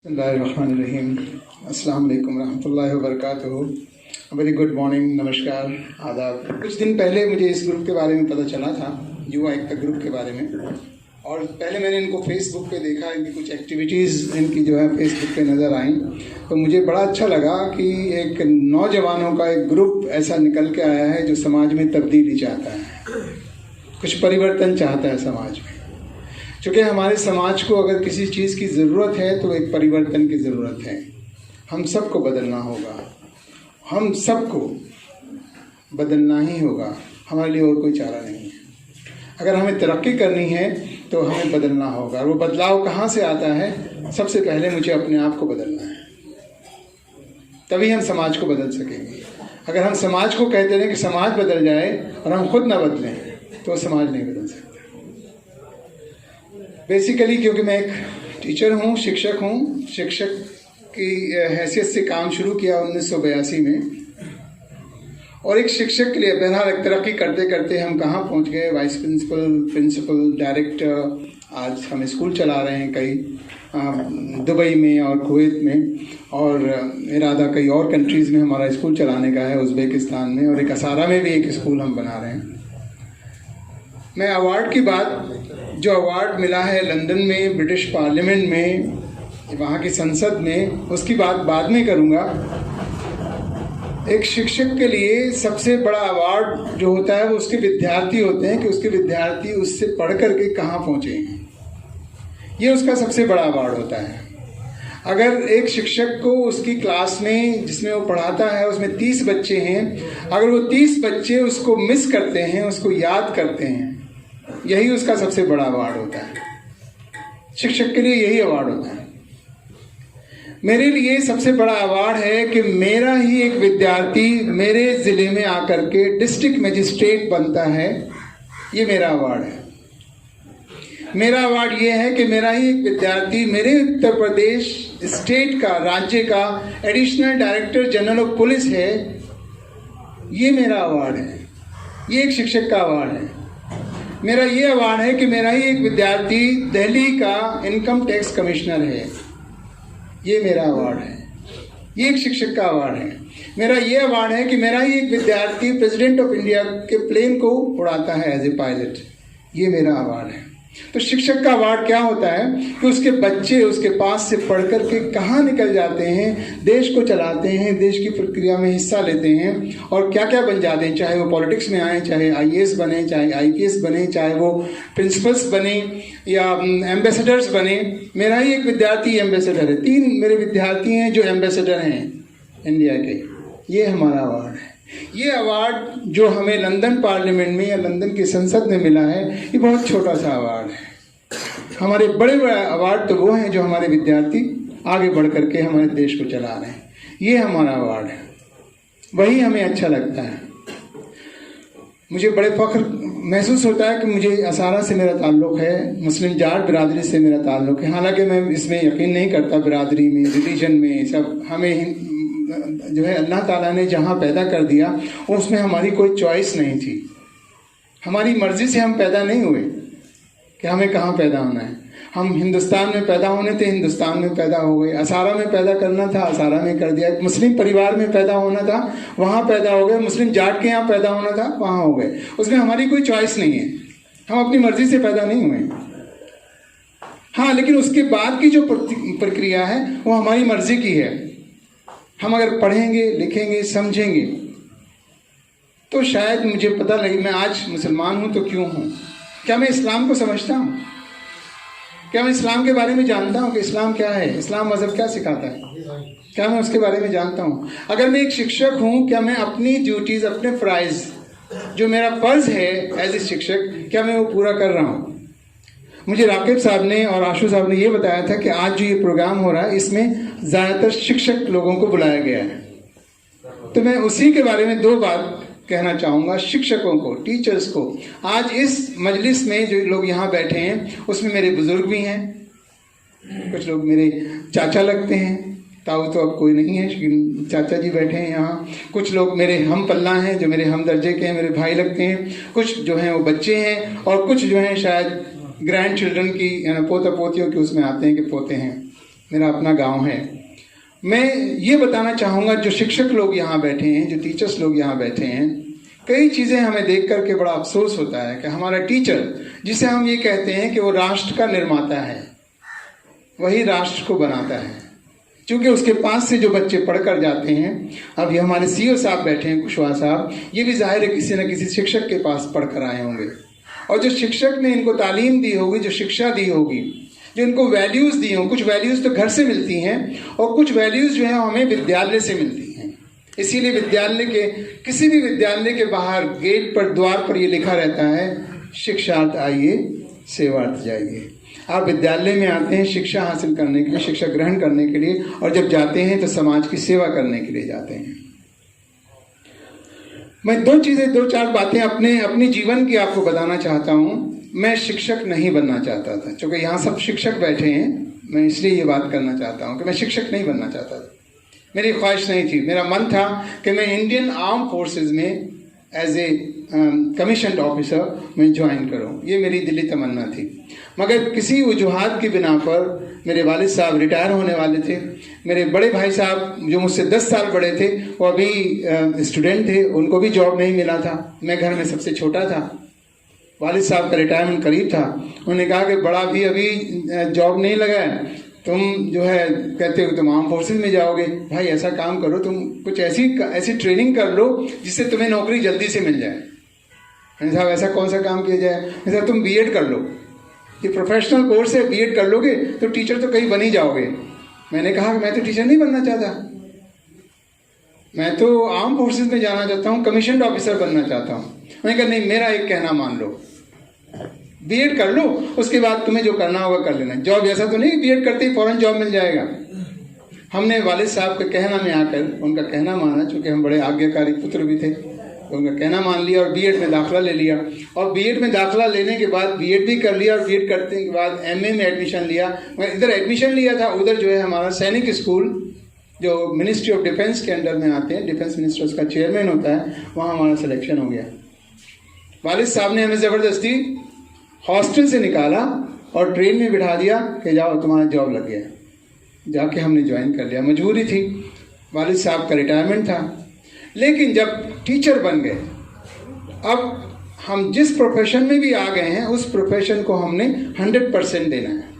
बिस्मिल्लाहिर्रहमानिर्रहीम। अस्सलाम वालेकुम रहमतुल्लाहि व बरकातुहू। वेरी गुड मॉर्निंग, नमस्कार, आदाब। कुछ दिन पहले मुझे इस ग्रुप के बारे में पता चला था, युवा एकता ग्रुप के बारे में, और पहले मैंने इनको फेसबुक पे देखा, इनकी कुछ एक्टिविटीज़ इनकी जो है फेसबुक पे नज़र आई, तो मुझे बड़ा अच्छा लगा कि एक नौजवानों का एक ग्रुप ऐसा निकल के आया है जो समाज में तब्दीली चाहता है, कुछ परिवर्तन चाहता है समाज में। चूँकि हमारे समाज को अगर किसी चीज़ की ज़रूरत है तो एक परिवर्तन की ज़रूरत है। हम सबको बदलना होगा, हम सबको बदलना ही होगा, हमारे लिए और कोई चारा नहीं है। अगर हमें तरक्की करनी है तो हमें बदलना होगा। और वो बदलाव कहाँ से आता है? सबसे पहले मुझे अपने आप को बदलना है, तभी हम समाज को बदल सकेंगे। अगर हम समाज को कहते रहें कि समाज बदल जाए और हम खुद ना बदलें तो समाज नहीं बदल सकता। बेसिकली क्योंकि मैं एक टीचर हूँ, शिक्षक हूँ, शिक्षक की हैसियत से काम शुरू किया 1982 में, और एक शिक्षक के लिए बहरहाल तरक्की करते करते हम कहाँ पहुँच गए, वाइस प्रिंसिपल, डायरेक्टर। आज हम स्कूल चला रहे हैं कई दुबई में और कुवैत में, और इरादा कई और कंट्रीज़ में हमारा स्कूल चलाने का है, उज़्बेकिस्तान में, और एक असारा में भी एक स्कूल हम बना रहे हैं। मैं अवार्ड की बात, जो अवार्ड मिला है लंदन में ब्रिटिश पार्लियामेंट में, वहाँ की संसद में, उसकी बात बाद में करूँगा। एक शिक्षक के लिए सबसे बड़ा अवार्ड जो होता है वो उसके विद्यार्थी होते हैं, कि उसके विद्यार्थी उससे पढ़ कर के कहाँ पहुँचे हैं, ये उसका सबसे बड़ा अवार्ड होता है। अगर एक शिक्षक को उसकी क्लास में जिसमें वो पढ़ाता है उसमें 30 बच्चे हैं, अगर वो 30 बच्चे उसको मिस करते हैं, उसको याद करते हैं, यही उसका सबसे बड़ा अवार्ड होता है। शिक्षक के लिए यही अवार्ड होता है। मेरे लिए सबसे बड़ा अवार्ड है कि मेरा ही एक विद्यार्थी मेरे ज़िले में आकर के डिस्ट्रिक्ट मजिस्ट्रेट बनता है, ये मेरा अवार्ड है। मेरा अवार्ड ये है कि मेरा ही एक विद्यार्थी मेरे उत्तर प्रदेश स्टेट का, राज्य का additional director general of police है, ये मेरा अवार्ड है। ये एक शिक्षक का अवार्ड है। मेरा ये अवार्ड है कि मेरा ही एक विद्यार्थी दिल्ली का इनकम टैक्स कमिश्नर है, ये मेरा अवार्ड है। ये एक शिक्षक का अवार्ड है। मेरा ये अवार्ड है कि मेरा ही एक विद्यार्थी प्रेसिडेंट ऑफ इंडिया के प्लेन को उड़ाता है एज ए पायलट, ये मेरा अवार्ड है। तो शिक्षक का अवार्ड क्या होता है कि उसके बच्चे उसके पास से पढ़ कर के कहाँ निकल जाते हैं, देश को चलाते हैं, देश की प्रक्रिया में हिस्सा लेते हैं, और क्या क्या बन जाते हैं, चाहे वो पॉलिटिक्स में आए, चाहे IAS बने, चाहे IPS बने, चाहे वो प्रिंसिपल्स बने या एम्बेसडर्स बने। मेरा ही एक विद्यार्थी एम्बेसडर है, 3 मेरे विद्यार्थी हैं जो एम्बेसडर हैं इंडिया के, ये हमारा अवार्ड है। ये अवार्ड जो हमें लंदन पार्लियामेंट में या लंदन की संसद में मिला है, ये बहुत छोटा सा अवार्ड है। हमारे बड़े बड़े अवार्ड तो वो हैं जो हमारे विद्यार्थी आगे बढ़ करके हमारे देश को चला रहे हैं, ये हमारा अवार्ड है, वही हमें अच्छा लगता है। मुझे बड़े फख्र महसूस होता है कि मुझे असारा से मेरा ताल्लुक़ है, मुस्लिम जाट बिरादरी से मेरा ताल्लुक़ है। हालांकि मैं इसमें यकीन नहीं करता, बिरादरी में, रिलीजन में, सब हमें जो है अल्लाह ताला ने जहाँ पैदा कर दिया उसमें हमारी कोई चॉइस नहीं थी। हमारी मर्जी से हम पैदा नहीं हुए कि हमें कहाँ पैदा होना है। हम हिंदुस्तान में पैदा होने थे, हिंदुस्तान में पैदा हो गए। असारा में पैदा करना था, असारा में कर दिया। मुस्लिम परिवार में पैदा होना था, वहाँ पैदा हो गए। मुस्लिम जाट के यहाँ पैदा होना था, वहाँ हो गए। उसमें हमारी कोई चॉइस नहीं है, हम अपनी मर्जी से पैदा नहीं हुए। हाँ, लेकिन उसके बाद की जो प्रक्रिया है वो हमारी मर्जी की है। हम अगर पढ़ेंगे, लिखेंगे, समझेंगे तो शायद मुझे पता लगे मैं आज मुसलमान हूँ तो क्यों हूँ। क्या मैं इस्लाम को समझता हूँ? क्या मैं इस्लाम के बारे में जानता हूँ कि इस्लाम क्या है, इस्लाम मज़हब क्या सिखाता है? क्या मैं उसके बारे में जानता हूँ? अगर मैं एक शिक्षक हूँ, क्या मैं अपनी ड्यूटीज़, अपने फ़राइज़, जो मेरा फ़र्ज़ है एज ए शिक्षक, क्या मैं वो पूरा कर रहा हूँ? मुझे राकिब साहब ने और आशू साहब ने ये बताया था कि आज जो ये प्रोग्राम हो रहा है इसमें ज़्यादातर शिक्षक लोगों को बुलाया गया है, तो मैं उसी के बारे में 2 बात कहना चाहूँगा शिक्षकों को, टीचर्स को। आज इस मजलिस में जो लोग यहाँ बैठे हैं उसमें मेरे बुज़ुर्ग भी हैं, कुछ लोग मेरे चाचा लगते हैं, ताऊ तो अब कोई नहीं है, लेकिन चाचा जी बैठे हैं यहाँ। कुछ लोग मेरे हम पल्ला हैं, जो मेरे हम दर्जे के हैं, मेरे भाई लगते हैं। कुछ जो हैं वो बच्चे हैं, और कुछ जो हैं शायद ग्रैंड चिल्ड्रन की, पोता पोतियों की उसमें आते हैं कि पोते हैं। मेरा अपना गांव है। मैं ये बताना चाहूँगा, जो शिक्षक लोग यहाँ बैठे हैं, जो टीचर्स लोग यहाँ बैठे हैं, कई चीज़ें हमें देख करके बड़ा अफसोस होता है कि हमारा टीचर, जिसे हम ये कहते हैं कि वो राष्ट्र का निर्माता है, वही राष्ट्र को बनाता है। क्योंकि उसके पास से जो बच्चे पढ़कर जाते हैं, अब ये हमारे सीईओ साहब बैठे हैं, कुशवाहा साहब, ये भी जाहिर है किसी न किसी शिक्षक के पास पढ़कर आए होंगे। और जो शिक्षक ने इनको तालीम दी होगी, जो शिक्षा दी होगी, जो इनको वैल्यूज़ दी हों, कुछ वैल्यूज़ तो घर से मिलती हैं और कुछ वैल्यूज़ जो है हमें विद्यालय से मिलती हैं। इसीलिए विद्यालय के, किसी भी विद्यालय के बाहर गेट पर, द्वार पर ये लिखा रहता है, शिक्षार्थ आइए, सेवार्थ जाइए। आप विद्यालय में आते हैं शिक्षा हासिल करने के लिए, शिक्षा ग्रहण करने के लिए, और जब जाते हैं तो समाज की सेवा करने के लिए जाते हैं। मैं दो चार बातें अपनी जीवन की आपको बताना चाहता हूँ। मैं शिक्षक नहीं बनना चाहता था, क्योंकि यहाँ सब शिक्षक बैठे हैं, मैं इसलिए ये बात करना चाहता हूँ कि मैं शिक्षक नहीं बनना चाहता था। मेरी ख्वाहिश नहीं थी। मेरा मन था कि मैं इंडियन आर्म फोर्सेस में एज ए कमीशन्ड ऑफिसर मैं ज्वाइन करूँ, ये मेरी दिली तमन्ना थी। मगर किसी वजूहात की बिना पर मेरे वालिद साहब रिटायर होने वाले थे। मेरे बड़े भाई साहब जो मुझसे 10 साल बड़े थे, वो अभी स्टूडेंट थे, उनको भी जॉब नहीं मिला था। मैं घर में सबसे छोटा था। वालिद साहब का रिटायरमेंट करीब था। उन्होंने कहा कि बड़ा भी अभी जॉब नहीं लगा है, तुम जो है कहते हो तुम आर्म फोर्सेज में जाओगे। भाई ऐसा काम करो, तुम कुछ ऐसी ट्रेनिंग कर लो जिससे तुम्हें नौकरी जल्दी से मिल जाए। साहब ऐसा कौन सा काम किया जाए? साहब तुम बीएड कर लो, ये प्रोफेशनल कोर्स है, बीएड कर लोगे तो टीचर तो कहीं बन ही जाओगे। मैंने कहा मैं तो टीचर नहीं बनना चाहता, मैं तो आर्म फोर्सेज में जाना चाहता हूँ, कमीशन्ड ऑफिसर बनना चाहता हूँ। मैंने कहा नहीं, मेरा एक कहना मान लो, बीएड कर लो, उसके बाद तुम्हें जो करना होगा कर लेना। जॉब ऐसा तो नहीं बीएड करते ही फौरन जॉब मिल जाएगा। हमने वालिद साहब के कहना में आकर उनका कहना माना, चूँकि हम बड़े आज्ञाकारी पुत्र भी थे, तो उनका कहना मान लिया और बीएड में दाखिला ले लिया। और बीएड में दाखिला लेने के बाद बीएड भी कर लिया और बीएड करने के बाद एमए में एडमिशन लिया। मैं इधर एडमिशन लिया था, उधर जो है हमारा सैनिक स्कूल जो मिनिस्ट्री ऑफ डिफेंस के अंडर में आते हैं, डिफेंस मिनिस्टर उसका चेयरमैन होता है, वहाँ हमारा सिलेक्शन हो गया। वालिद साहब ने हमें ज़बरदस्ती हॉस्टल से निकाला और ट्रेन में बिठा दिया कि जाओ तुम्हारा जॉब लग गया। जाके हमने ज्वाइन कर लिया, मजबूरी थी, वालिद साहब का रिटायरमेंट था। लेकिन जब टीचर बन गए, अब हम जिस प्रोफेशन में भी आ गए हैं उस प्रोफेशन को हमने 100% देना है।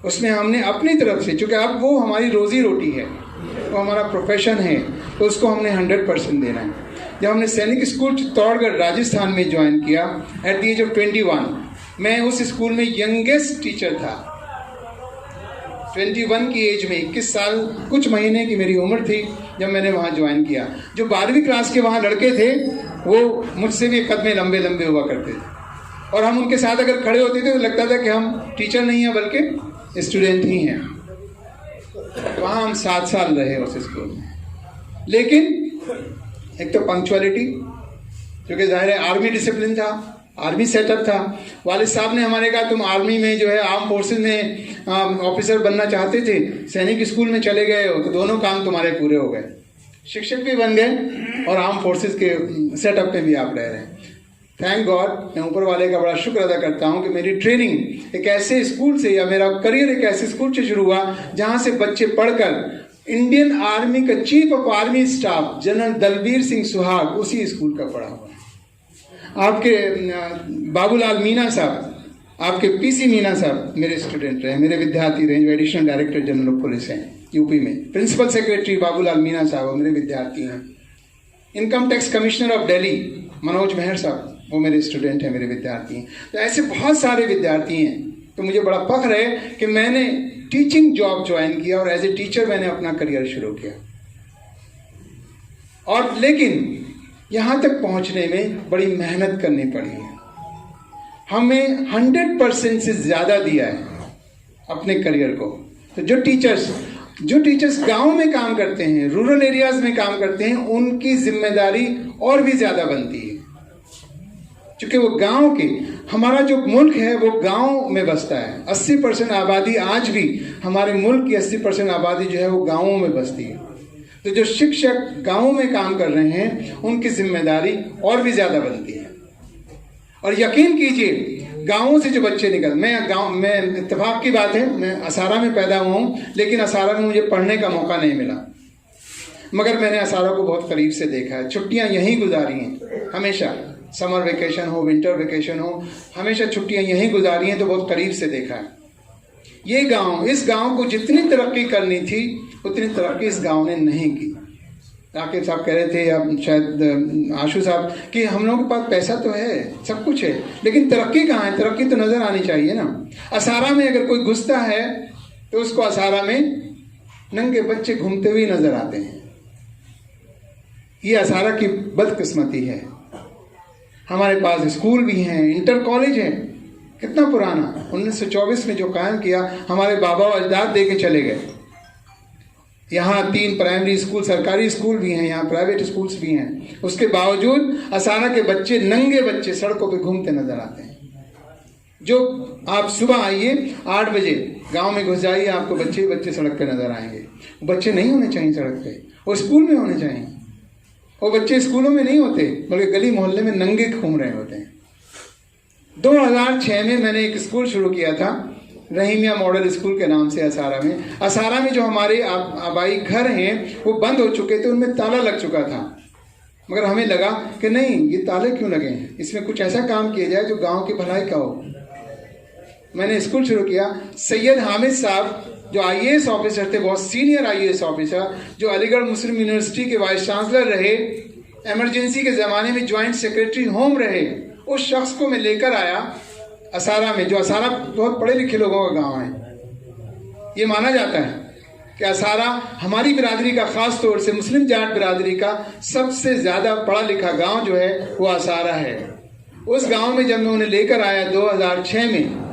उसमें हमने अपनी तरफ से, चूँकि अब वो हमारी रोजी रोटी है, वो हमारा प्रोफेशन है, तो उसको हमने 100% देना है। जब हमने सैनिक स्कूल चित्तौड़गढ़ राजस्थान में ज्वाइन किया एट द एज ऑफ 21, मैं उस स्कूल में यंगेस्ट टीचर था। 21 की एज में, 21 साल कुछ महीने की मेरी उम्र थी जब मैंने वहाँ ज्वाइन किया। जो 12वीं क्लास के वहाँ लड़के थे वो मुझसे भी कदमे लंबे लंबे हुआ करते थे, और हम उनके साथ अगर खड़े होते थे तो लगता था कि हम टीचर नहीं हैं बल्कि स्टूडेंट ही हैं। वहाँ हम 7 साल रहे उस स्कूल में। लेकिन एक तो पंक्चुअलिटी, क्योंकि जाहिर है आर्मी डिसिप्लिन था, आर्मी सेटअप था। वालिद साहब ने हमारे कहा तुम आर्मी में जो है आर्म फोर्सेज में ऑफिसर बनना चाहते थे, सैनिक स्कूल में चले गए हो तो दोनों काम तुम्हारे पूरे हो गए, शिक्षक भी बन गए और आर्म फोर्सेज के सेटअप में भी आप रह रहे हैं। थैंक गॉड, मैं ऊपर वाले का बड़ा शुक्र अदा करता हूँ कि मेरी ट्रेनिंग एक ऐसे स्कूल से, या मेरा करियर एक ऐसे स्कूल से शुरू हुआ जहाँ से बच्चे पढ़कर इंडियन आर्मी का chief of army staff general Dalbir Singh Suhag उसी स्कूल का पढ़ा हुआ है। आपके बाबूलाल मीना साहब, आपके पीसी मीना साहब मेरे स्टूडेंट रहे, मेरे विद्यार्थी रहे, जो additional director general of police हैं यूपी में। प्रिंसिपल सेक्रेटरी बाबूलाल मीना साहब मेरे विद्यार्थी हैं। Income tax commissioner of Delhi Manoj Mehar साहब, वो मेरे स्टूडेंट हैं, मेरे विद्यार्थी हैं। तो ऐसे बहुत सारे विद्यार्थी हैं। तो मुझे बड़ा फख्र है कि मैंने टीचिंग जॉब ज्वाइन किया और एज ए टीचर मैंने अपना करियर शुरू किया। और लेकिन यहाँ तक पहुँचने में बड़ी मेहनत करनी पड़ी है। हमें 100% से ज़्यादा दिया है अपने करियर को। तो जो टीचर्स गांव में काम करते हैं, रूरल एरियाज में काम करते हैं, उनकी जिम्मेदारी और भी ज़्यादा बनती है, क्योंकि वो गांव के, हमारा जो मुल्क है वो गांव में बसता है। 80% आबादी, आज भी हमारे मुल्क की 80% आबादी जो है वो गांवों में बसती है। तो जो शिक्षक गांवों में काम कर रहे हैं उनकी जिम्मेदारी और भी ज़्यादा बनती है। और यकीन कीजिए गाँवों से जो बच्चे मैं इत्तेफाक की बात है, मैं असारा में पैदा हुआ हूँ, लेकिन असारा में मुझे पढ़ने का मौका नहीं मिला, मगर मैंने असारा को बहुत करीब से देखा है। छुट्टियाँ यहीं गुजारी हैं हमेशा, समर वेकेशन हो, विंटर वेकेशन हो, हमेशा छुट्टियाँ यहीं गुजारी हैं, तो बहुत करीब से देखा है। ये गांव, इस गांव को जितनी तरक्की करनी थी उतनी तरक्की इस गांव ने नहीं की। राकेश साहब कह रहे थे, या शायद आशु साहब, कि हम लोगों के पास पैसा तो है, सब कुछ है, लेकिन तरक्की कहाँ है? तरक्की तो नज़र आनी चाहिए ना। असारा में अगर कोई घुसता है तो उसको असारा में नंगे बच्चे घूमते हुए नजर आते हैं। ये असारा की बदकिस्मती है। हमारे पास स्कूल भी हैं, इंटर कॉलेज है, कितना पुराना, 1924 में जो कायम किया हमारे बाबा अजदाद दे के चले गए। यहाँ 3 प्राइमरी स्कूल, सरकारी स्कूल भी हैं, यहाँ प्राइवेट स्कूल्स भी हैं, उसके बावजूद असारा के बच्चे, नंगे बच्चे सड़कों पे घूमते नजर आते हैं। जो आप सुबह आइए 8 बजे गांव में घुस जाइए, आपको बच्चे सड़क पे नजर आएंगे। बच्चे नहीं होने चाहिए सड़क पे, वो स्कूल में होने चाहिए। वो बच्चे स्कूलों में नहीं होते, बल्कि गली मोहल्ले में नंगे घूम रहे होते हैं। 2006 में मैंने एक स्कूल शुरू किया था, रहीमिया मॉडल स्कूल के नाम से असारा में। असारा में जो हमारे आबाई घर हैं वो बंद हो चुके थे, उनमें ताला लग चुका था, मगर हमें लगा कि नहीं, ये ताले क्यों लगे हैं, इसमें कुछ ऐसा काम किया जाए जो गांव की भलाई का हो। मैंने स्कूल शुरू किया। सैयद हामिद साहब जो IAS ऑफिसर थे, बहुत सीनियर IAS ऑफिसर, जो अलीगढ़ मुस्लिम यूनिवर्सिटी के वाइस चांसलर रहे, इमरजेंसी के ज़माने में ज्वाइंट सेक्रेटरी होम रहे, उस शख्स को मैं लेकर आया असारा में, जो असारा बहुत पढ़े लिखे लोगों का गांव है। ये माना जाता है कि असारा हमारी बिरादरी का, ख़ास तौर से मुस्लिम जाट बिरादरी का सबसे ज़्यादा पढ़ा लिखा गांव जो है वो असारा है। उस गांव में जब मैं उन्हें लेकर आया 2006 में,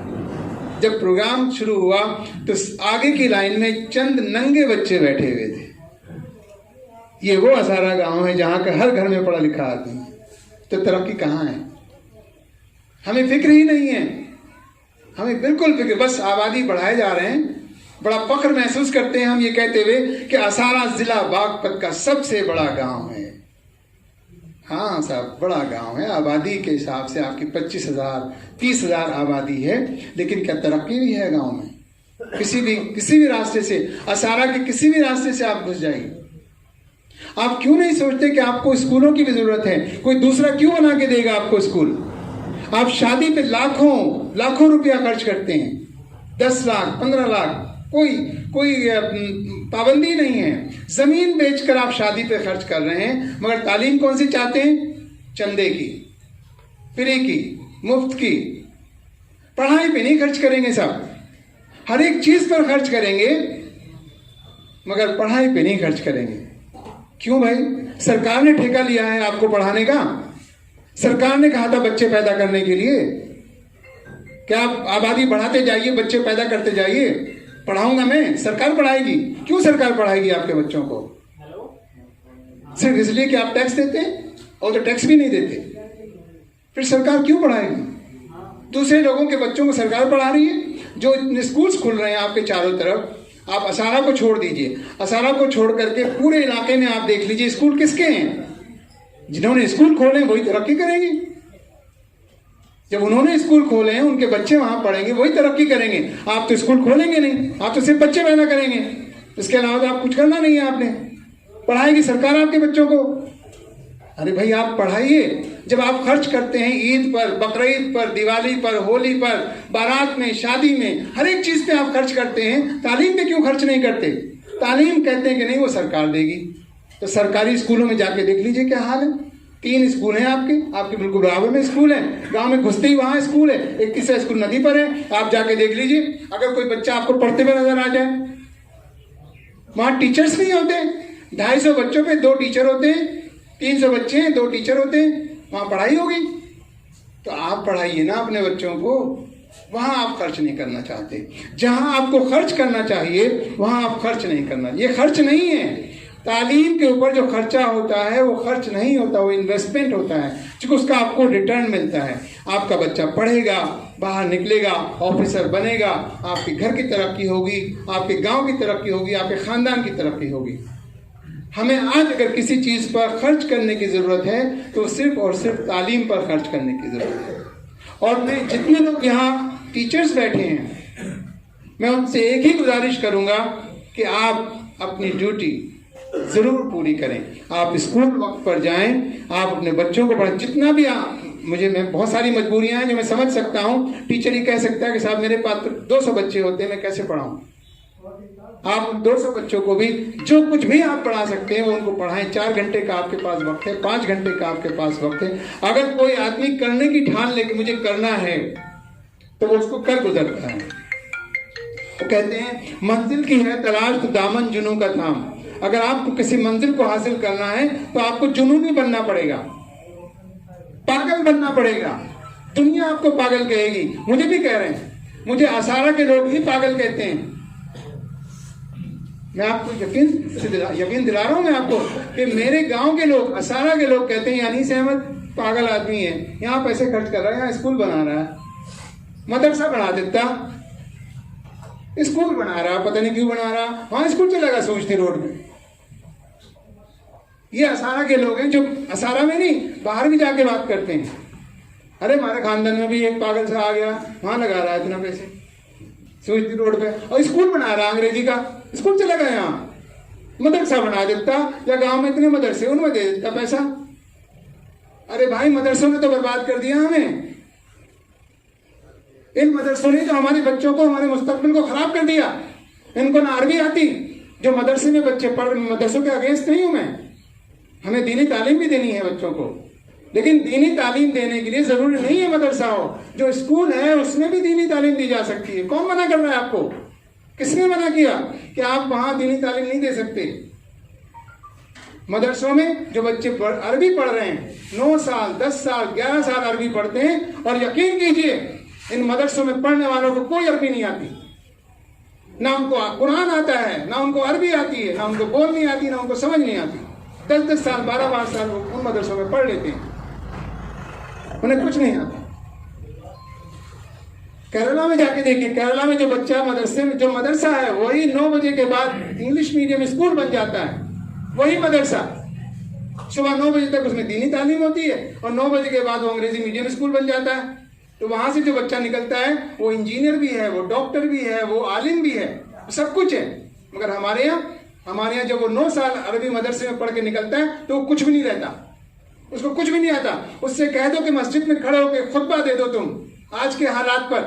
जब प्रोग्राम शुरू हुआ तो आगे की लाइन में चंद नंगे बच्चे बैठे हुए थे। ये वो असारा गांव है जहां का हर घर में पढ़ा लिखा आदमी है। तो तरक्की कहाँ है? हमें फिक्र ही नहीं है, हमें बिल्कुल फिक्र, बस आबादी बढ़ाए जा रहे हैं। बड़ा फख्र महसूस करते हैं हम ये कहते हुए कि असारा जिला बागपत का सबसे बड़ा गांव है। हाँ साहब, बड़ा गांव है, आबादी के हिसाब से आपकी 25,000 30,000 आबादी है, लेकिन क्या तरक्की भी है गांव में? किसी भी रास्ते से, असारा के किसी भी रास्ते से आप घुस जाइए। आप क्यों नहीं सोचते कि आपको स्कूलों की भी जरूरत है? कोई दूसरा क्यों बना के देगा आपको स्कूल? आप शादी पे लाखों रुपया खर्च करते हैं, 10 लाख 15 लाख, कोई पाबंदी नहीं है। जमीन बेचकर आप शादी पे खर्च कर रहे हैं, मगर तालीम कौन सी चाहते हैं? चंदे की, फ्री की, मुफ्त की। पढ़ाई पे नहीं खर्च करेंगे साहब, हर एक चीज पर खर्च करेंगे, मगर पढ़ाई पे नहीं खर्च करेंगे। क्यों भाई? सरकार ने ठेका लिया है आपको पढ़ाने का। सरकार ने कहा था बच्चे पैदा करने के लिए, क्या आप आबादी बढ़ाते जाइए, बच्चे पैदा करते जाइए, पढ़ाऊंगा मैं, सरकार पढ़ाएगी। क्यों सरकार पढ़ाएगी आपके बच्चों को? सिर्फ इसलिए कि आप टैक्स देते हैं, और तो टैक्स भी नहीं देते, फिर सरकार क्यों पढ़ाएगी? दूसरे लोगों के बच्चों को सरकार पढ़ा रही है। जो स्कूल्स खुल रहे हैं आपके चारों तरफ, आप असारा को छोड़ दीजिए, असारा को छोड़ करके पूरे इलाके में आप देख लीजिए, स्कूल किसके हैं? जिन्होंने स्कूल खोले वही तरक्की करेंगे। जब उन्होंने स्कूल खोले हैं, उनके बच्चे वहां पढ़ेंगे, वही तरक्की करेंगे। आप तो स्कूल खोलेंगे नहीं, आप तो सिर्फ बच्चे पैदा करेंगे, इसके अलावा तो आप कुछ करना नहीं है। आपने पढ़ाएगी सरकार आपके बच्चों को। अरे भाई आप पढ़ाइए। जब आप खर्च करते हैं ईद पर, बकरीद पर, दिवाली पर, होली पर, बारात में, शादी में, हर एक चीज पे आप खर्च करते हैं, तालीम पे क्यों खर्च नहीं करते? तालीम कहते हैं कि नहीं वो सरकार देगी। तो सरकारी स्कूलों में जाके देख लीजिए क्या हाल है। 3 स्कूल हैं आपके बिल्कुल बराबर में स्कूल है, गांव में घुसते ही वहां स्कूल है, एक तीसरा स्कूल नदी पर है। आप जाके देख लीजिए, अगर कोई बच्चा आपको पढ़ते हुए नजर आ जाए, वहां टीचर्स नहीं होते। 250 बच्चों पे 2 टीचर होते हैं, 300 बच्चे हैं, 2 टीचर होते हैं, वहां पढ़ाई होगी? तो आप पढ़ाइए ना अपने बच्चों को। वहां आप खर्च नहीं करना चाहते। जहां आपको खर्च करना चाहिए वहां आप खर्च नहीं करना। ये खर्च नहीं है। तालीम के ऊपर जो खर्चा होता है वो खर्च नहीं होता, वो इन्वेस्टमेंट होता है, क्योंकि उसका आपको रिटर्न मिलता है। आपका बच्चा पढ़ेगा, बाहर निकलेगा, ऑफिसर बनेगा, आपके घर की तरक्की होगी, आपके गांव की तरक्की होगी, आपके खानदान की तरक्की होगी। हमें आज अगर किसी चीज पर खर्च करने की जरूरत है तो सिर्फ और सिर्फ तालीम पर खर्च करने की जरूरत है। और मैं जितने लोग यहाँ टीचर्स बैठे हैं, मैं उनसे एक ही गुजारिश करूंगा कि आप अपनी ड्यूटी जरूर पूरी करें। आप स्कूल वक्त पर जाएं, आप अपने बच्चों को पढ़ाएं। जितना भी मैं बहुत सारी मजबूरियां हैं जो मैं समझ सकता हूं। टीचर ही कह सकता है कि साहब मेरे पास 200 बच्चे होते हैं, मैं कैसे पढ़ाऊं। आप 200 बच्चों को भी जो कुछ भी आप पढ़ा सकते हैं वो उनको पढ़ाएं। 4 घंटे का आपके पास वक्त है, 5 घंटे का आपके पास वक्त है। अगर कोई आदमी करने की ठान ले कि मुझे करना है तो वो उसको कर गुजरता है। वो कहते हैं मंजिल की है तलाश तो दामन जुनून का थाम। अगर आपको किसी मंजिल को हासिल करना है तो आपको जुनूनी बनना पड़ेगा, पागल बनना पड़ेगा। दुनिया आपको पागल कहेगी, मुझे भी कह रहे हैं, मुझे असारा के लोग ही पागल कहते हैं। मैं आपको यकीन दिला रहा हूं मैं आपको कि मेरे गांव के लोग, असारा के लोग कहते हैं अनीस अहमद पागल आदमी है, यहाँ पैसे खर्च कर रहा है, यहाँ स्कूल बना रहा है, मदरसा बना देता, स्कूल बना रहा, पता नहीं क्यों बना रहा, वहां स्कूल चलेगा सोचती रोड में। ये असारा के लोग हैं जो असारा में नहीं बाहर भी जाके बात करते हैं। अरे हमारे खानदान में भी एक पागल सा आ गया, वहां लगा रहा है इतना पैसे सोचती रोड पे, और स्कूल बना रहा अंग्रेजी का, स्कूल चलेगा, यहाँ मदरसा बना देता, या गांव में इतने मदरसे उनमें दे देता पैसा। अरे भाई मदरसों ने तो बर्बाद कर दिया हमें। इन मदरसों ने तो हमारे बच्चों को, हमारे मुस्तकबिल को खराब कर दिया। इनको ना अरबी आती, जो मदरसे में बच्चे पढ़, मदरसों के अगेंस्ट नहीं हूं मैं, हमें दीनी तालीम भी देनी है बच्चों को, लेकिन दीनी तालीम देने के लिए जरूरी नहीं है मदरसा हो। जो स्कूल है उसमें भी दीनी तालीम दी जा सकती है। कौन मना कर रहा है आपको? किसने मना किया कि आप वहां दीनी तालीम नहीं दे सकते? मदरसों में जो बच्चे अरबी पढ़ रहे हैं, 9 साल 10 साल 11 साल अरबी पढ़ते हैं, और यकीन कीजिए इन मदरसों में पढ़ने वालों को कोई अरबी नहीं आती, ना उनको कुरान आता है, ना उनको अरबी आती है, ना उनको बोलनी आती, ना उनको समझ नहीं आती। 10-10 साल 12-12 साल वो उन मदरसों में पढ़ लेते हैं, उन्हें कुछ नहीं आता। केरला में जाके देखिए, केरला में जो बच्चा मदरसे में, जो मदरसा है वही 9 बजे के बाद इंग्लिश मीडियम स्कूल बन जाता है। वही मदरसा सुबह 9 बजे तक उसमें दीनी तालीम होती है, और 9 बजे के बाद वो अंग्रेजी मीडियम स्कूल बन जाता है। तो वहां से जो बच्चा निकलता है वो इंजीनियर भी है, वो डॉक्टर भी है, वो आलिम भी है, सब कुछ है। मगर हमारे यहाँ जब वो 9 साल अरबी मदरसे में पढ़ के निकलता है तो वो कुछ भी नहीं रहता, उसको कुछ भी नहीं आता। उससे कह दो कि मस्जिद में खड़े होकर खुतबा दे दो तुम आज के हालात पर,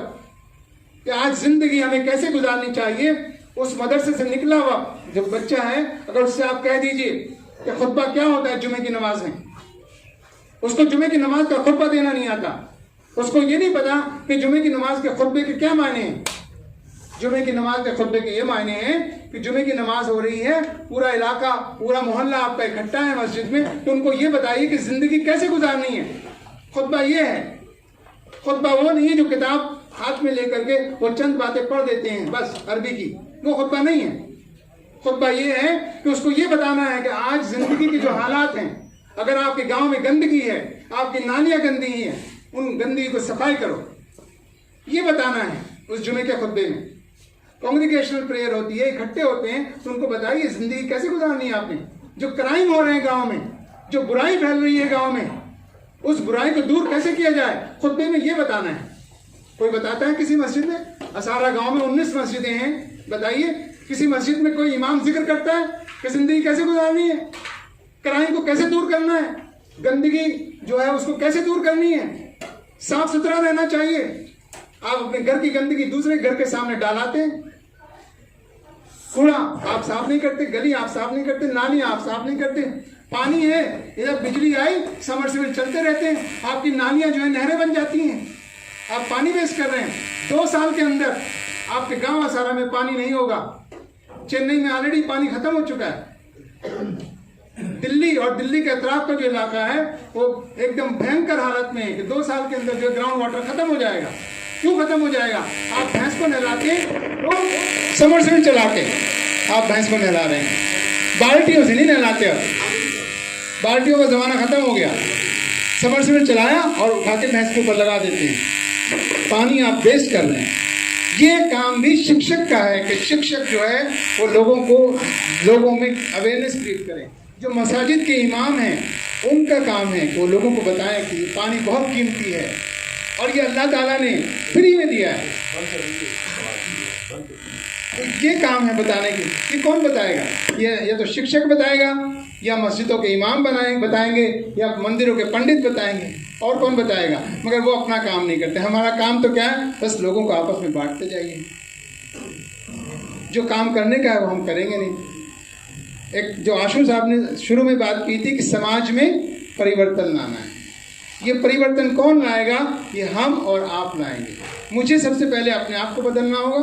कि आज जिंदगी हमें कैसे गुजारनी चाहिए। उस मदरसे से निकला हुआ जो बच्चा है, अगर उससे आप कह दीजिए कि खुतबा क्या होता है, जुमे की नमाज में, उसको जुमे की नमाज का खुतबा देना नहीं आता। उसको ये नहीं पता कि जुमे की नमाज के खुतबे के क्या मायने हैं। जुमे की नमाज के खुतबे के ये मायने हैं कि जुमे की नमाज हो रही है, पूरा इलाका, पूरा मोहल्ला आपका इकट्ठा है मस्जिद में, तो उनको ये बताइए कि जिंदगी कैसे गुजारनी है। खुतबा ये है, खुतबा वो नहीं है जो किताब हाथ में लेकर के वो चंद बातें पढ़ देते हैं बस अरबी की, वो खुतबा नहीं है। खुतबा ये है कि उसको ये बताना है कि आज जिंदगी के जो हालात हैं, अगर आपके गांव में गंदगी है, आपकी नालियां गंदी हैं, उन गंदगी को सफाई करो, ये बताना है उस जुमे के खुतबे में। कांग्रीगेशनल प्रेयर होती है, इकट्ठे होते हैं, तो उनको बताइए जिंदगी कैसे गुजारनी है आपने। जो क्राइम हो रहे हैं गांव में, जो बुराई फैल रही है गांव में, उस बुराई को दूर कैसे किया जाए, खुतबे में ये बताना है। कोई बताता है किसी मस्जिद में? असारा गांव में 19 मस्जिदें हैं, बताइए किसी मस्जिद में कोई इमाम जिक्र करता है कि जिंदगी कैसे गुजारनी है, क्राइम को कैसे दूर करना है, गंदगी जो है उसको कैसे दूर करनी है, साफ सुथरा रहना चाहिए। आप अपने घर की गंदगी दूसरे घर के सामने डालाते हैं, कूड़ा आप साफ नहीं करते, गली आप साफ नहीं करते, नाली आप साफ नहीं करते, पानी है इधर बिजली आई समरसेबल चलते रहते हैं, आपकी नालियां जो है नहरें बन जाती हैं, आप पानी वेस्ट कर रहे हैं। 2 साल के अंदर आपके गांव असारा में पानी नहीं होगा। चेन्नई में ऑलरेडी पानी खत्म हो चुका है। दिल्ली और दिल्ली के अतराफ का जो इलाका है वो एकदम भयंकर हालत में है कि 2 साल के अंदर जो ग्राउंड वाटर खत्म हो जाएगा। क्यों खत्म हो जाएगा? आप भैंस को नहलाते तो समरसेबल चला के आप भैंस को नहला रहे हैं, बाल्टियों से नहीं नहलाते। अब बाल्टियों का जमाना खत्म हो गया, समरसेबल चलाया और उठा के भैंस के ऊपर लगा देते हैं, पानी आप वेस्ट कर रहे हैं। ये काम भी शिक्षक का है कि शिक्षक जो है वो लोगों में अवेयरनेस क्रिएट करें। जो मसाजिद के इमाम हैं उनका काम है कि वो लोगों को बताएं कि पानी बहुत कीमती है, और ये अल्लाह ताला ने फ्री में दिया है। तो ये काम है बताने की। ये कौन बताएगा? ये तो शिक्षक बताएगा, या मस्जिदों के इमाम बताएंगे, या मंदिरों के पंडित बताएंगे, और कौन बताएगा? मगर वो अपना काम नहीं करते। हमारा काम तो क्या है? बस लोगों को आपस में बांटते जाइए। जो काम करने का है वो हम करेंगे नहीं। एक जो आशु साहब ने शुरू में बात की थी कि समाज में परिवर्तन लाना है, ये परिवर्तन कौन लाएगा? ये हम और आप लाएंगे। मुझे सबसे पहले अपने आप को बदलना होगा।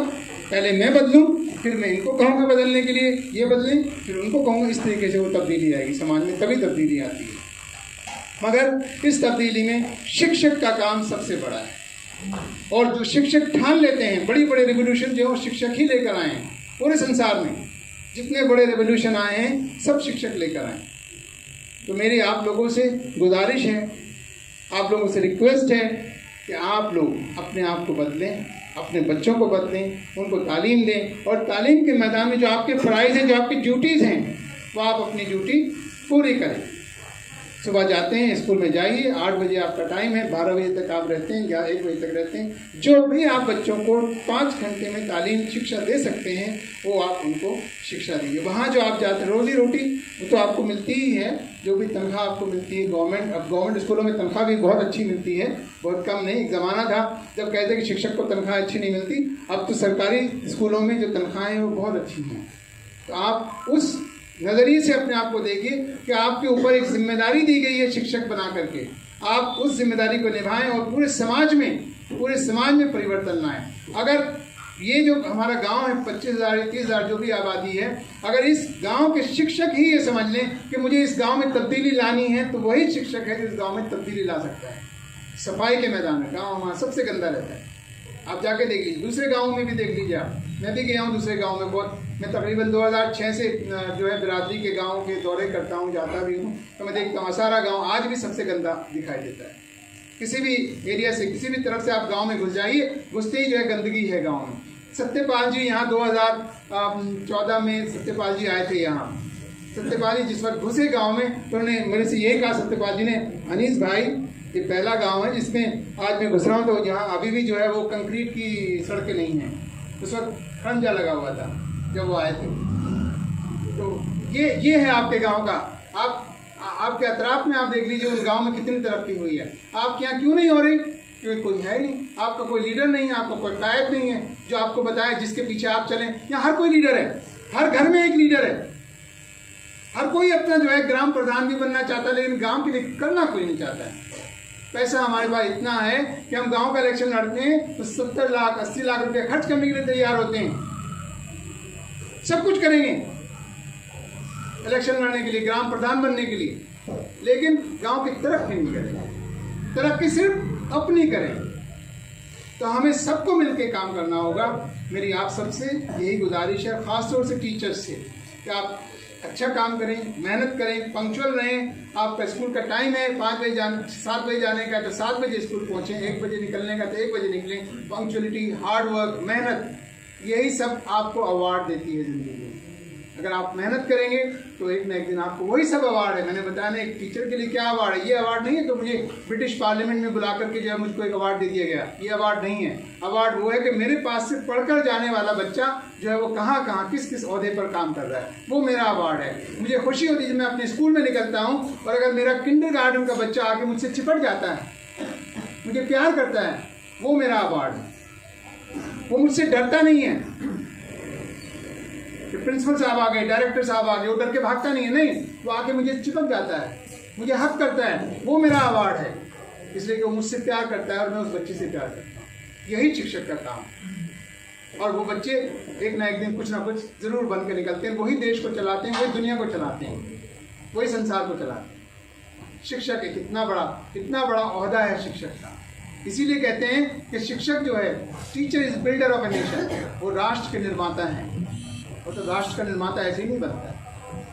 पहले मैं बदलूं, फिर मैं इनको कहूँगा बदलने के लिए, ये बदलें, फिर उनको कहूँगा। इस तरीके से वो तब्दीली आएगी समाज में, तभी तब्दीली आती है। मगर इस तब्दीली में शिक्षक का काम सबसे बड़ा है। और जो शिक्षक ठान लेते हैं, बड़ी बड़े रिवोल्यूशन जो शिक्षक ही लेकर आए हैं पूरे संसार में, जितने बड़े रिवोल्यूशन आए हैं सब शिक्षक लेकर आए। तो मेरी आप लोगों से गुजारिश है, आप लोगों से रिक्वेस्ट है कि आप लोग अपने आप को बदलें, अपने बच्चों को बदलें, उनको तालीम दें, और तालीम के मैदान में जो आपके फ़राइज़ हैं, जो आपकी ड्यूटीज़ हैं, वो आप अपनी ड्यूटी पूरी करें। सुबह जाते हैं स्कूल में जाइए, 8 बजे आपका टाइम है, 12 बजे तक आप रहते हैं या 1 बजे तक रहते हैं। जो भी आप बच्चों को 5 घंटे में तालीम शिक्षा दे सकते हैं वो आप उनको शिक्षा दीजिए। वहाँ जो आप जाते हैं, रोज़ी रोटी वो तो आपको मिलती ही है, जो भी तनख्वाह आपको मिलती है गवर्नमेंट। अब गवर्नमेंट स्कूलों में तनख्वाह भी बहुत अच्छी मिलती है, बहुत कम नहीं। एक ज़माना था जब कहते कि शिक्षक को तनख्वाह अच्छी नहीं मिलती, अब तो सरकारी स्कूलों में जो तनख्वाहें हैं वो बहुत अच्छी हैं। तो आप उस नज़रिए से अपने आप को देखिए कि आपके ऊपर एक जिम्मेदारी दी गई है शिक्षक बना करके, आप उस जिम्मेदारी को निभाएं और पूरे समाज में परिवर्तन लाएं। अगर ये जो हमारा गांव है 25,000 या 30,000 जो भी आबादी है, अगर इस गांव के शिक्षक ही ये समझ लें कि मुझे इस गांव में तब्दीली लानी है, तो वही शिक्षक है जो इस गांव में तब्दीली ला सकता है। सफाई के मैदान में गाँव हमारा सबसे गंदा रहता है, आप जाके देख लीजिए, दूसरे गाँव में भी देख लीजिए आप। मैं भी गया हूँ दूसरे गांव में बहुत। मैं तकरीबन 2006 से जो है बिरादरी के गांव के दौरे करता हूँ, जाता भी हूँ, तो मैं देखता हूँ सारा गांव आज भी सबसे गंदा दिखाई देता है। किसी भी एरिया से, किसी भी तरफ से आप गांव में घुस जाइए, घुसते ही जो है गंदगी है गांव में। सत्यपाल जी यहाँ 2014 में सत्यपाल जी आए थे यहाँ। सत्यपाल जी जिस वक्त घुसे गाँव में तो उन्होंने मेरे से यही कहा, सत्यपाल जी ने, अनीस भाई ये पहला गाँव है जिसमें आज मैं घुस रहा हूँ तो यहाँ अभी भी जो है वो कंक्रीट की सड़कें नहीं हैं। उस वक्त खंजा लगा हुआ था जब वो आए थे। तो ये है आपके गांव का। आपके अतराफ में आप देख लीजिए उन गांव में कितनी तरक्की हुई है। आपके यहाँ क्यों नहीं हो रही? क्योंकि कोई है नहीं, आपका कोई लीडर नहीं है, आपका कोई कायद नहीं है जो आपको बताए, जिसके पीछे आप चलें। यहाँ हर कोई लीडर है, हर घर में एक लीडर है, हर कोई अपना जो है ग्राम प्रधान भी बनना चाहता है, लेकिन गाँव के लिए करना कोई नहीं चाहता है। पैसा हमारे पास इतना है कि हम गांव का इलेक्शन लड़ते हैं तो 70 लाख 80 लाख रुपए खर्च करने के लिए तैयार होते हैं। सब कुछ करेंगे इलेक्शन लड़ने के लिए, ग्राम प्रधान बनने के लिए, लेकिन गांव की तरक्की नहीं करेंगे। तरक्की सिर्फ अपनी करें। तो हमें सबको मिलकर काम करना होगा। मेरी आप सबसे यही गुजारिश है, खासतौर से टीचर्स से, कि आप अच्छा काम करें, मेहनत करें, पंक्चुअल रहें। आपका स्कूल का टाइम है 7 बजे जाने का तो 7 बजे स्कूल पहुँचें, 1 बजे निकलने का तो 1 बजे निकलें। पंक्चुअलिटी, हार्ड वर्क, मेहनत, यही सब आपको अवार्ड देती है ज़िंदगी में। अगर आप मेहनत करेंगे तो एक न एक दिन आपको वही सब अवार्ड है। मैंने बताया ना एक टीचर के लिए क्या अवार्ड है। ये अवार्ड नहीं है कि मुझे ब्रिटिश पार्लियामेंट में बुला करके जो है मुझको एक अवार्ड दे दिया गया, ये अवार्ड नहीं है। अवार्ड वो है कि मेरे पास से पढ़कर जाने वाला बच्चा जो है वो कहाँ कहाँ किस किस ओहदे पर काम कर रहा है, वो मेरा अवार्ड है। मुझे खुशी होती है जब मैं अपने स्कूल में निकलता हूँ और अगर मेरा किंडरगार्टन का बच्चा आके मुझसे चिपट जाता है, मुझे प्यार करता है, वो मेरा अवार्ड है। वो मुझसे डरता नहीं है कि प्रिंसिपल साहब आ गए, डायरेक्टर साहब आ गए, वो डर के भागता नहीं है, नहीं, वो आके मुझे चिपक जाता है, मुझे हक करता है, वो मेरा अवार्ड है। इसलिए कि वो मुझसे प्यार करता है और मैं उस बच्चे से प्यार करता हूँ। यही शिक्षक का काम। और वो बच्चे एक ना एक दिन कुछ ना कुछ जरूर बन के निकलते हैं, वही देश को चलाते हैं, वही दुनिया को चलाते हैं, वही संसार को चलाते हैं। शिक्षक एक इतना बड़ा ओहदा है शिक्षक का। इसीलिए कहते हैं कि शिक्षक जो है, teacher is builder of a nation, वो राष्ट्र के निर्माता हैं। और तो राष्ट्र का निर्माता ऐसे ही नहीं बनता है।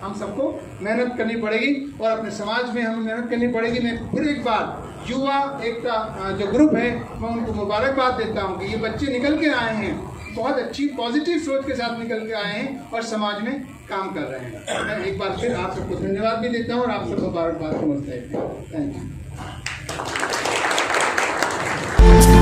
हम सबको मेहनत करनी पड़ेगी और अपने समाज में हमें मेहनत करनी पड़ेगी। मैं फिर एक बार युवा एकता जो ग्रुप है, मैं उनको मुबारकबाद देता हूँ कि ये बच्चे निकल के आए हैं, बहुत अच्छी पॉजिटिव सोच के साथ निकल के आए हैं और समाज में काम कर रहे हैं। मैं एक बार फिर आप सबको धन्यवाद भी देता हूँ और आप सबको मुबारकबाद समझता हूँ। Thank you. है।